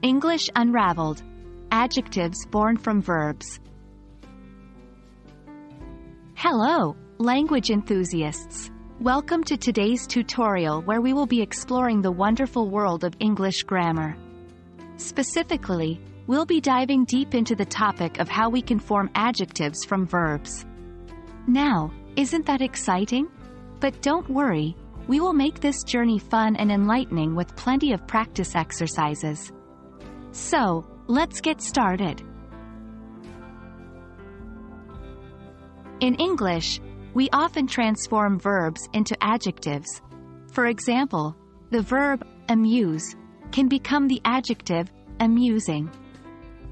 English Unraveled. Adjectives born from verbs. Hello, language enthusiasts. Welcome to today's tutorial where we will be exploring the wonderful world of English grammar. Specifically, we'll be diving deep into the topic of how we can form adjectives from verbs. Now, isn't that exciting? But don't worry, we will make this journey fun and enlightening with plenty of practice exercises. So, let's get started. In English, we often transform verbs into adjectives. For example, the verb amuse can become the adjective amusing.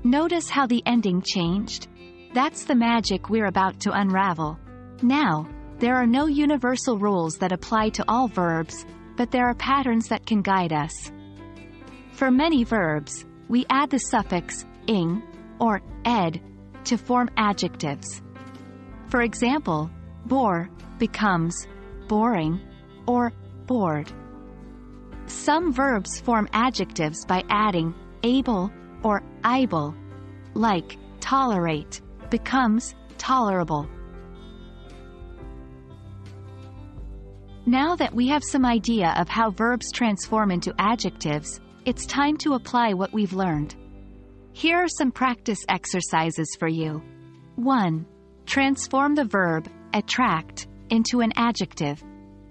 Notice how the ending changed? That's the magic we're about to unravel. Now, there are no universal rules that apply to all verbs, but there are patterns that can guide us. For many verbs, we add the suffix ing or ed to form adjectives. For example, bore becomes boring or bored. Some verbs form adjectives by adding able or able, like tolerate becomes tolerable. Now that we have some idea of how verbs transform into adjectives, it's time to apply what we've learned. Here are some practice exercises for you. 1. Transform the verb attract into an adjective.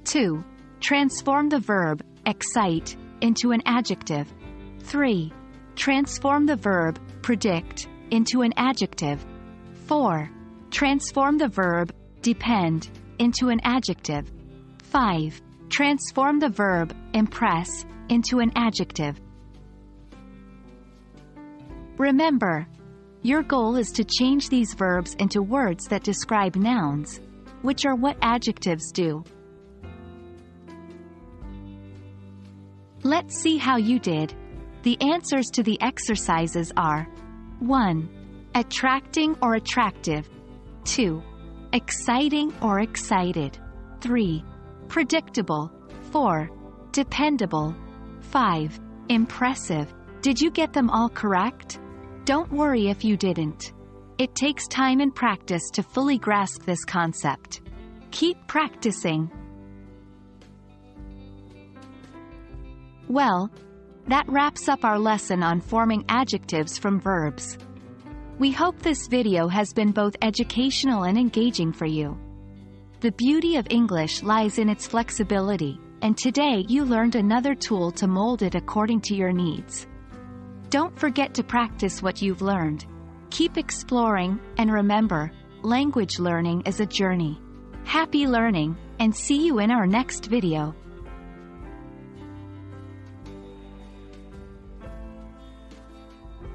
2. Transform the verb excite into an adjective. 3. Transform the verb predict into an adjective. 4. Transform the verb depend into an adjective. 5. Transform the verb impress into an adjective. Remember, your goal is to change these verbs into words that describe nouns, which are what adjectives do. Let's see how you did. The answers to the exercises are 1. Attracting or attractive. 2. Exciting or excited. 3. Predictable. 4. Dependable. 5. Impressive. Did you get them all correct? Don't worry if you didn't. It takes time and practice to fully grasp this concept. Keep practicing. Well, that wraps up our lesson on forming adjectives from verbs. We hope this video has been both educational and engaging for you. The beauty of English lies in its flexibility, and today you learned another tool to mold it according to your needs. Don't forget to practice what you've learned. Keep exploring, and remember, language learning is a journey. Happy learning, and see you in our next video.